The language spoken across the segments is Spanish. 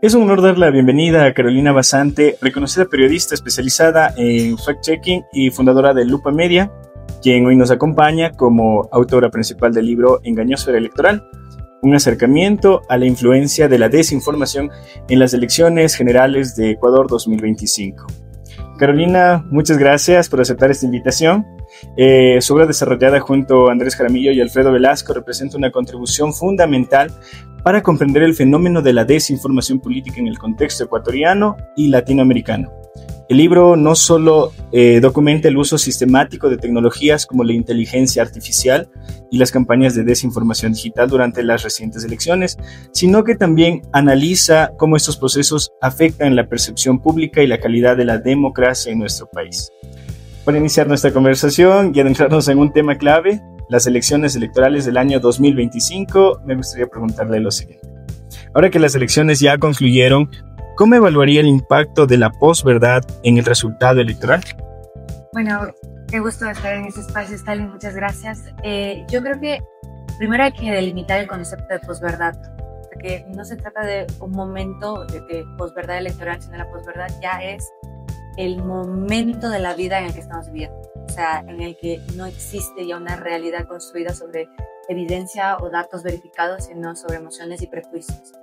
Es un honor dar la bienvenida a Carolina Basante, reconocida periodista especializada en fact-checking y fundadora de Lupa Media, quien hoy nos acompaña como autora principal del libro Engañosfera Electoral, un acercamiento a la influencia de la desinformación en las elecciones generales de Ecuador 2025. Carolina, muchas gracias por aceptar esta invitación. Su obra desarrollada junto a Andrés Jaramillo y Alfredo Velasco representa una contribución fundamental para comprender el fenómeno de la desinformación política en el contexto ecuatoriano y latinoamericano. El libro no solo documenta el uso sistemático de tecnologías como la inteligencia artificial y las campañas de desinformación digital durante las recientes elecciones, sino que también analiza cómo estos procesos afectan la percepción pública y la calidad de la democracia en nuestro país. Para iniciar nuestra conversación y adentrarnos en un tema clave, las elecciones electorales del año 2025, me gustaría preguntarle lo siguiente. Ahora que las elecciones ya concluyeron, ¿cómo evaluaría el impacto de la posverdad en el resultado electoral? Bueno, qué gusto estar en este espacio, Stalin, muchas gracias. Yo creo que primero hay que delimitar el concepto de posverdad, porque no se trata de un momento de posverdad electoral, sino la posverdad ya es el momento de la vida en el que estamos viviendo, o sea, en el que no existe ya una realidad construida sobre evidencia o datos verificados, sino sobre emociones y prejuicios.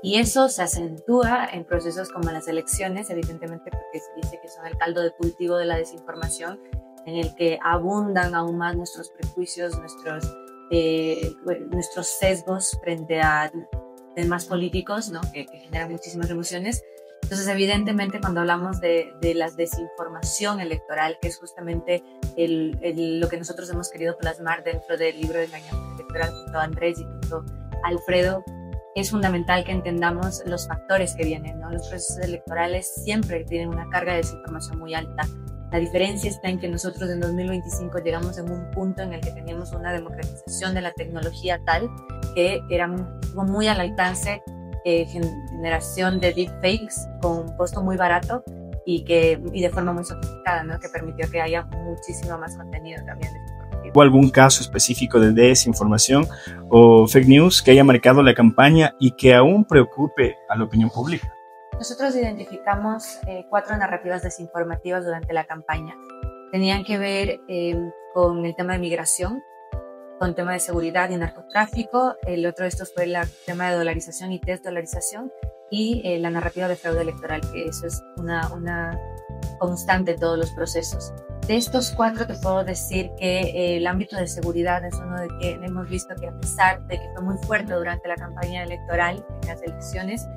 Y eso se acentúa en procesos como las elecciones, evidentemente porque se dice que son el caldo de cultivo de la desinformación, en el que abundan aún más nuestros prejuicios, nuestros sesgos frente a temas políticos, ¿no? que generan muchísimas emociones. Entonces, evidentemente, cuando hablamos de la desinformación electoral, que es justamente lo que nosotros hemos querido plasmar dentro del libro de Engañosfera Electoral junto a Andrés y junto a Alfredo, es fundamental que entendamos los factores que vienen, ¿no? Los procesos electorales siempre tienen una carga de desinformación muy alta. La diferencia está en que nosotros en 2025 llegamos en un punto en el que teníamos una democratización de la tecnología tal que era muy al alcance, generación de deepfakes con un costo muy barato y de forma muy sofisticada, ¿no? Que permitió que haya muchísimo más contenido también desinformativo. ¿O algún caso específico de desinformación o fake news que haya marcado la campaña y que aún preocupe a la opinión pública? Nosotros identificamos 4 narrativas desinformativas durante la campaña. Tenían que ver con el tema de migración, con el tema de seguridad y narcotráfico. El otro de estos fue el tema de dolarización y desdolarización y la narrativa de fraude electoral, que eso es una constante en todos los procesos. De estos 4 te puedo decir que el ámbito de seguridad es uno de que hemos visto que a pesar de que fue muy fuerte durante la campaña electoral, en las elecciones,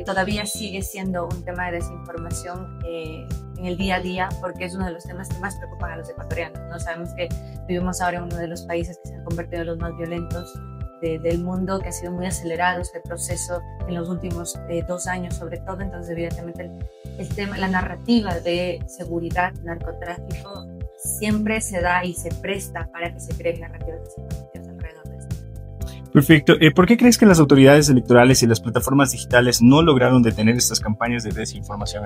todavía sigue siendo un tema de desinformación en el día a día, porque es uno de los temas que más preocupan a los ecuatorianos, ¿no? Sabemos que vivimos ahora en uno de los países que se han convertido en los más violentos del mundo, que ha sido muy acelerado este proceso en los últimos 2 años sobre todo. Entonces evidentemente el tema, la narrativa de seguridad, narcotráfico siempre se da y se presta para que se creen narrativas desinformativas alrededor de esto. Perfecto. ¿Por qué crees que las autoridades electorales y las plataformas digitales no lograron detener estas campañas de desinformación?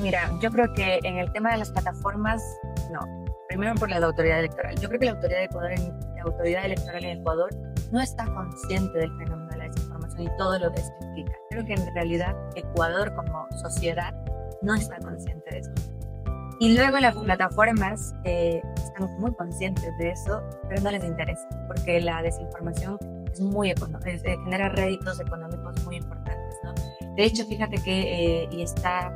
Mira, yo creo que en el tema de las plataformas, no. Primero por la autoridad electoral. Yo creo que la autoridad electoral en Ecuador no está consciente del fenómeno de la desinformación y todo lo que esto implica. Creo que en realidad Ecuador como sociedad no está consciente de eso. Y luego las plataformas están muy conscientes de eso, pero no les interesa, porque la desinformación es muy genera réditos económicos muy importantes, ¿no? De hecho, fíjate que, y está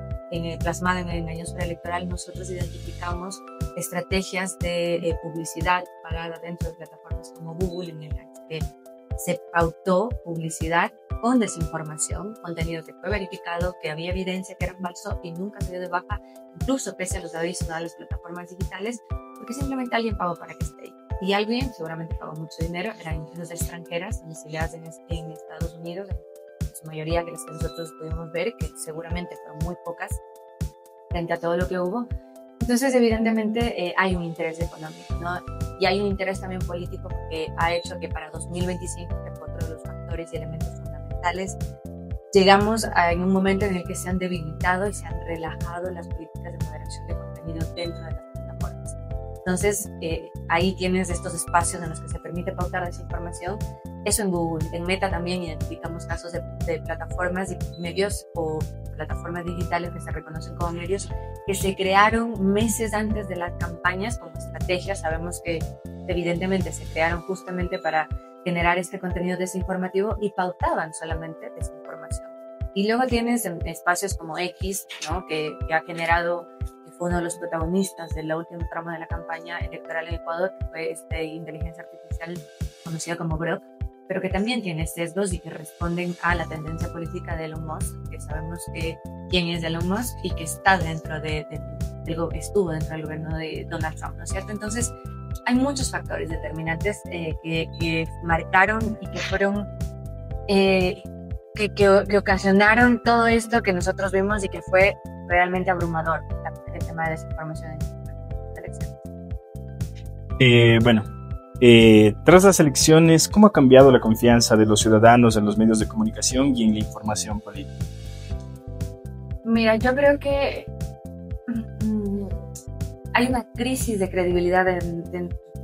plasmado en el Engañosfera Electoral, nosotros identificamos estrategias de publicidad pagada dentro de plataformas como Google, en las que se pautó publicidad con desinformación, contenido que fue verificado, que había evidencia que era falso y nunca se dio de baja, incluso pese a los avisos a las plataformas digitales, porque simplemente alguien pagó para que esté ahí. Y alguien seguramente pagó mucho dinero, eran empresas extranjeras domiciliadas en Estados Unidos, en su mayoría que las que nosotros pudimos ver, que seguramente fueron muy pocas frente a todo lo que hubo. Entonces, evidentemente, hay un interés económico, ¿no? Y hay un interés también político que ha hecho que para 2025, que fue otro de los factores y elementos fundamentales, llegamos en un momento en el que se han debilitado y se han relajado las políticas de moderación de contenido dentro de las plataformas. Entonces, ahí tienes estos espacios en los que se permite pautar desinformación. Eso en Google. En Meta también identificamos casos de plataformas y medios o plataformas digitales que se reconocen como medios que se crearon meses antes de las campañas como estrategia. Sabemos que evidentemente se crearon justamente para generar este contenido desinformativo y pautaban solamente desinformación. Y luego tienes espacios como X, ¿no? que ha generado, que fue uno de los protagonistas del último tramo de la campaña electoral en Ecuador, que fue inteligencia artificial conocida como Grok, pero que también tiene sesgos y que responden a la tendencia política de Elon Musk, que sabemos quién es Elon Musk y que está estuvo dentro del gobierno de Donald Trump, ¿no es cierto? Entonces, hay muchos factores determinantes que marcaron y que fueron, que ocasionaron todo esto que nosotros vimos y que fue realmente abrumador, el tema de desinformación en las elecciones. Tras las elecciones, ¿cómo ha cambiado la confianza de los ciudadanos en los medios de comunicación y en la información política? Mira, yo creo que hay una crisis de credibilidad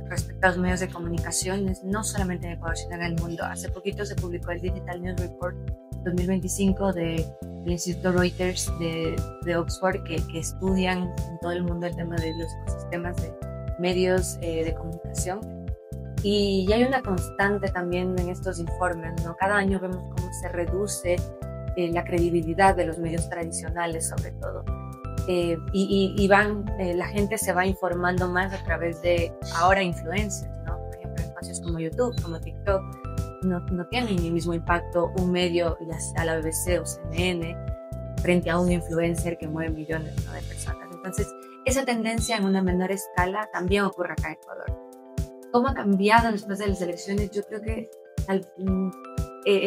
respecto a los medios de comunicación, no solamente en Ecuador, sino en el mundo. Hace poquito se publicó el Digital News Report 2025 del Instituto Reuters de Oxford, que estudian en todo el mundo el tema de los ecosistemas de medios de comunicación. Y hay una constante también en estos informes, ¿no? Cada año vemos cómo se reduce la credibilidad de los medios tradicionales, sobre todo. La gente se va informando más a través de, ahora, influencers, ¿no? Por ejemplo, espacios como YouTube, como TikTok, no tienen el mismo impacto un medio, ya sea la BBC o CNN, frente a un influencer que mueve millones, ¿no?, de personas. Entonces, esa tendencia en una menor escala también ocurre acá en Ecuador. ¿Cómo ha cambiado después de las elecciones? Yo creo que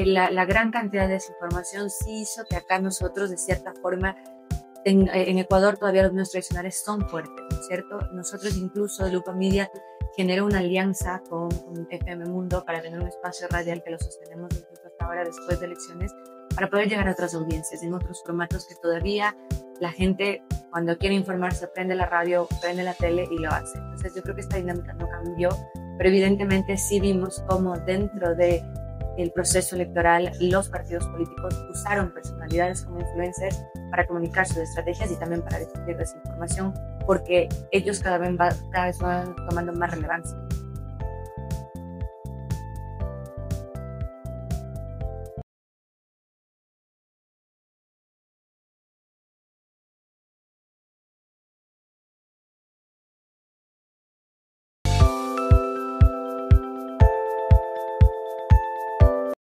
la gran cantidad de desinformación sí hizo que acá nosotros, de cierta forma, en Ecuador todavía los medios tradicionales son fuertes, ¿no es cierto? Nosotros incluso, Lupa Media generó una alianza con FM Mundo para tener un espacio radial que lo sostenemos incluso hasta ahora después de elecciones, para poder llegar a otras audiencias en otros formatos que todavía la gente, cuando quiere informarse, prende la radio, prende la tele y lo hace. Entonces yo creo que esta dinámica no cambió, pero evidentemente sí vimos cómo dentro del proceso electoral los partidos políticos usaron personalidades como influencers para comunicar sus estrategias y también para difundir desinformación, porque ellos cada vez van tomando más relevancia.